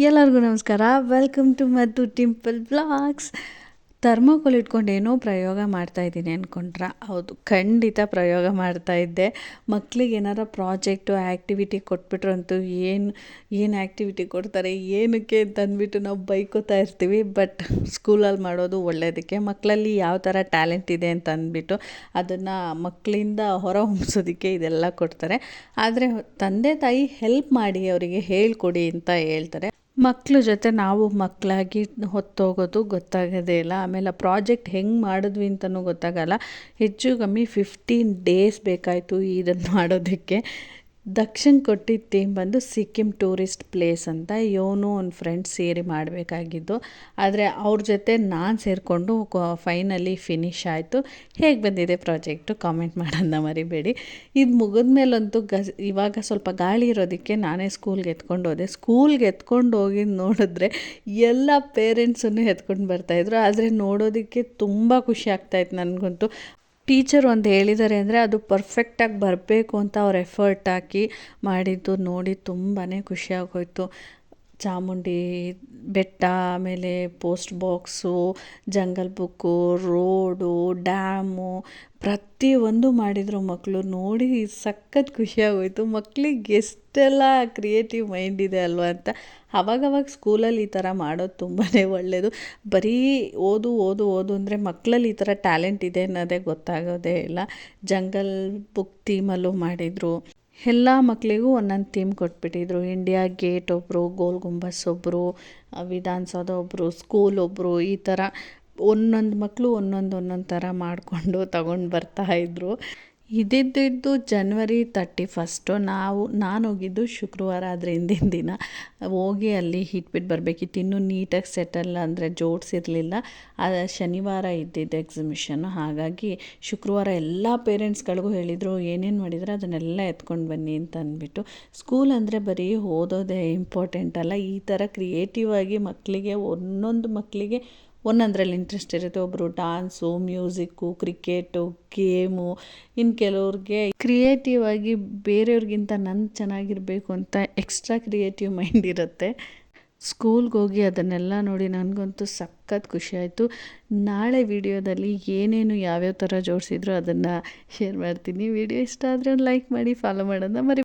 ಎಲ್ಲರಿಗೂ ನಮಸ್ಕಾರ. Welcome to ಮದ್ದು ಟಿಂಪಲ್ ಬ್ಲಾಗ್ಸ್. ಥರ್ಮೋಕೋಲ್ ಇಟ್ಕೊಂಡು ಏನೋ ಪ್ರಯೋಗ ಮಾಡ್ತಾಯಿದ್ದೀನಿ ಅಂದ್ಕೊಂಡ್ರೆ ಹೌದು, ಖಂಡಿತ ಪ್ರಯೋಗ ಮಾಡ್ತಾಯಿದ್ದೆ. ಮಕ್ಕಳಿಗೆ ಏನಾರ ಪ್ರಾಜೆಕ್ಟು ಆ್ಯಕ್ಟಿವಿಟಿ ಕೊಟ್ಬಿಟ್ರು ಅಂತೂ ಏನು ಆ್ಯಕ್ಟಿವಿಟಿ ಕೊಡ್ತಾರೆ ಏನಕ್ಕೆ ಅಂತ ಅಂದ್ಬಿಟ್ಟು ನಾವು ಬೈಕೋತಾ ಇರ್ತೀವಿ. ಬಟ್ ಸ್ಕೂಲಲ್ಲಿ ಮಾಡೋದು ಒಳ್ಳೆಯದಕ್ಕೆ. ಮಕ್ಕಳಲ್ಲಿ ಯಾವ ಥರ ಟ್ಯಾಲೆಂಟ್ ಇದೆ ಅಂತ ಅಂದ್ಬಿಟ್ಟು ಅದನ್ನು ಮಕ್ಕಳಿಂದ ಹೊರ ಹೊಮ್ಮಿಸೋದಕ್ಕೆ ಇದೆಲ್ಲ ಕೊಡ್ತಾರೆ. ಆದರೆ ತಂದೆ ತಾಯಿ ಹೆಲ್ಪ್ ಮಾಡಿ ಅವರಿಗೆ ಹೇಳ್ಕೊಡಿ ಅಂತ ಹೇಳ್ತಾರೆ. ಮಕ್ಕಳ ಜೊತೆ ನಾವು ಮಕ್ಕಳಾಗಿ ಹೊತ್ತೋಗೋದು ಗೊತ್ತಾಗೋದೇ ಇಲ್ಲ. ಆಮೇಲೆ ಪ್ರಾಜೆಕ್ಟ್ ಹೆಂಗೆ ಮಾಡಿದ್ವಿ ಅಂತಲೂ ಗೊತ್ತಾಗಲ್ಲ. ಹೆಚ್ಚು ಕಮ್ಮಿ 15 ಡೇಸ್ ಬೇಕಾಯಿತು ಇದನ್ನು ಮಾಡೋದಕ್ಕೆ. ದಕ್ಷಿಣ ಕೊಟ್ಟಿದ್ದ ಥೀಮ್ ಬಂದು ಸಿಕ್ಕಿಂ ಟೂರಿಸ್ಟ್ ಪ್ಲೇಸ್ ಅಂತ ಇವನು ಒಂದು ಫ್ರೆಂಡ್ಸ್ ಸೇರಿ ಮಾಡಬೇಕಾಗಿದ್ದು. ಆದರೆ ಅವ್ರ ಜೊತೆ ನಾನು ಸೇರಿಕೊಂಡು ಫೈನಲಿ ಫಿನಿಶ್ ಆಯಿತು. ಹೇಗೆ ಬಂದಿದೆ ಪ್ರಾಜೆಕ್ಟು ಕಾಮೆಂಟ್ ಮಾಡೋದನ್ನ ಮರಿಬೇಡಿ. ಇದು ಮುಗಿದ್ಮೇಲಂತೂ ಇವಾಗ ಸ್ವಲ್ಪ ಗಾಳಿ ಇರೋದಕ್ಕೆ ನಾನೇ ಸ್ಕೂಲ್ಗೆ ಎತ್ಕೊಂಡು ಹೋದೆ. ಸ್ಕೂಲ್ಗೆ ಎತ್ಕೊಂಡು ಹೋಗಿ ನೋಡಿದ್ರೆ ಎಲ್ಲ ಪೇರೆಂಟ್ಸನ್ನು ಎತ್ಕೊಂಡು ಬರ್ತಾಯಿದ್ರು. ಆದರೆ ನೋಡೋದಕ್ಕೆ ತುಂಬ ಖುಷಿ ಆಗ್ತಾಯಿತ್ತು ನನಗಂತೂ. ಟೀಚರ್ ಒಂದು ಹೇಳಿದ್ದಾರೆ ಅಂದರೆ ಅದು ಪರ್ಫೆಕ್ಟಾಗಿ ಬರಬೇಕು ಅಂತ ಅವ್ರು ಎಫರ್ಟ್ ಹಾಕಿ ಮಾಡಿದ್ದು ನೋಡಿ ತುಂಬಾ ಖುಷಿಯಾಗೋಯ್ತು. ಚಾಮುಂಡಿ ಬೆಟ್ಟ, ಆಮೇಲೆ post box, jungle book, road, dam ಪ್ರತಿಯೊಂದು ಮಾಡಿದರು ಮಕ್ಕಳು. ನೋಡಿ ಸಖತ್ ಖುಷಿಯಾಗೋಯ್ತು. ಮಕ್ಕಳಿಗೆ ಎಷ್ಟೆಲ್ಲ ಕ್ರಿಯೇಟಿವ್ ಮೈಂಡ್ ಇದೆ ಅಲ್ವಾ ಅಂತ. ಅವಾಗವಾಗ ಸ್ಕೂಲಲ್ಲಿ ಈ ಥರ ಮಾಡೋದು ತುಂಬಾ ಒಳ್ಳೆಯದು. ಬರೀ ಓದು ಓದು ಓದು ಅಂದರೆ ಮಕ್ಕಳಲ್ಲಿ ಈ ಥರ ಟ್ಯಾಲೆಂಟ್ ಇದೆ ಅನ್ನೋದೇ ಗೊತ್ತಾಗೋದೇ ಇಲ್ಲ. ಜಂಗಲ್ ಬುಕ್ ಥೀಮಲ್ಲೂ ಮಾಡಿದರು. ಎಲ್ಲ ಮಕ್ಕಳಿಗೂ ಒಂದೊಂದು ಥೀಮ್ ಕೊಟ್ಬಿಟ್ಟಿದ್ರು. ಇಂಡಿಯಾ ಗೇಟ್ ಒಬ್ಬರು, ಗೋಲ್ ಗುಂಬಸ್ ಒಬ್ಬರು, ವಿಧಾನಸೌಧ ಒಬ್ಬರು, ಸ್ಕೂಲ್ ಒಬ್ಬರು, ಈ ಥರ ಒಂದೊಂದು ಮಕ್ಕಳು ಒಂದೊಂದು ಥರ ಮಾಡಿಕೊಂಡು ತಗೊಂಡು ಬರ್ತಾಯಿದ್ರು. ಇದ್ದಿದ್ದು ಜನವರಿ 31. ನಾನು ಹೋಗಿದ್ದು ಶುಕ್ರವಾರ, ಆದರೆ ಹಿಂದಿನ ದಿನ ಹೋಗಿ ಅಲ್ಲಿ ಇಟ್ಬಿಟ್ಟು ಬರಬೇಕಿತ್ತು. ಇನ್ನೂ ನೀಟಾಗಿ ಸೆಟಲ್ ಅಂದರೆ ಜೋಡಿಸಿರಲಿಲ್ಲ. ಶನಿವಾರ ಇದ್ದಿದ್ದು ಎಕ್ಸಿಬಿಷನ್ನು. ಹಾಗಾಗಿ ಶುಕ್ರವಾರ ಎಲ್ಲ ಪೇರೆಂಟ್ಸ್ಗಳಿಗೂ ಹೇಳಿದರು ಏನೇನು ಮಾಡಿದರೆ ಅದನ್ನೆಲ್ಲ ಎತ್ಕೊಂಡು ಬನ್ನಿ ಅಂತ ಅಂದ್ಬಿಟ್ಟು. ಸ್ಕೂಲ್ ಅಂದರೆ ಬರೀ ಓದೋದೇ ಇಂಪಾರ್ಟೆಂಟ್ ಅಲ್ಲ. ಈ ಥರ ಕ್ರಿಯೇಟಿವ್ ಆಗಿ ಮಕ್ಕಳಿಗೆ ಮಕ್ಕಳಿಗೆ ಒಂದೊಂದರಲ್ಲಿ ಇಂಟ್ರೆಸ್ಟ್ ಇರುತ್ತೆ. ಒಬ್ಬರು ಡ್ಯಾನ್ಸು, ಮ್ಯೂಸಿಕ್ಕು, ಕ್ರಿಕೆಟು, ಗೇಮು, ಇನ್ನು ಕೆಲವ್ರಿಗೆ ಕ್ರಿಯೇಟಿವ್ ಆಗಿ ಬೇರೆಯವ್ರಿಗಿಂತ ಚೆನ್ನಾಗಿರಬೇಕು ಅಂತ ಎಕ್ಸ್ಟ್ರಾ ಕ್ರಿಯೇಟಿವ್ ಮೈಂಡ್ ಇರುತ್ತೆ. ಸ್ಕೂಲ್ಗೆ ಹೋಗಿ ಅದನ್ನೆಲ್ಲ ನೋಡಿ ನನಗಂತೂ ಸಖತ್ ಖುಷಿಯಾಯಿತು. ನಾಳೆ ವಿಡಿಯೋದಲ್ಲಿ ಏನೇನು ಯಾವ್ಯಾವ ಥರ ಜೋಡಿಸಿದ್ರು ಅದನ್ನು ಶೇರ್ ಮಾಡ್ತೀನಿ. ವಿಡಿಯೋ ಇಷ್ಟ ಆದರೆ ಒಂದು ಲೈಕ್ ಮಾಡಿ, ಫಾಲೋ ಮಾಡೋದನ್ನ ಮರಿ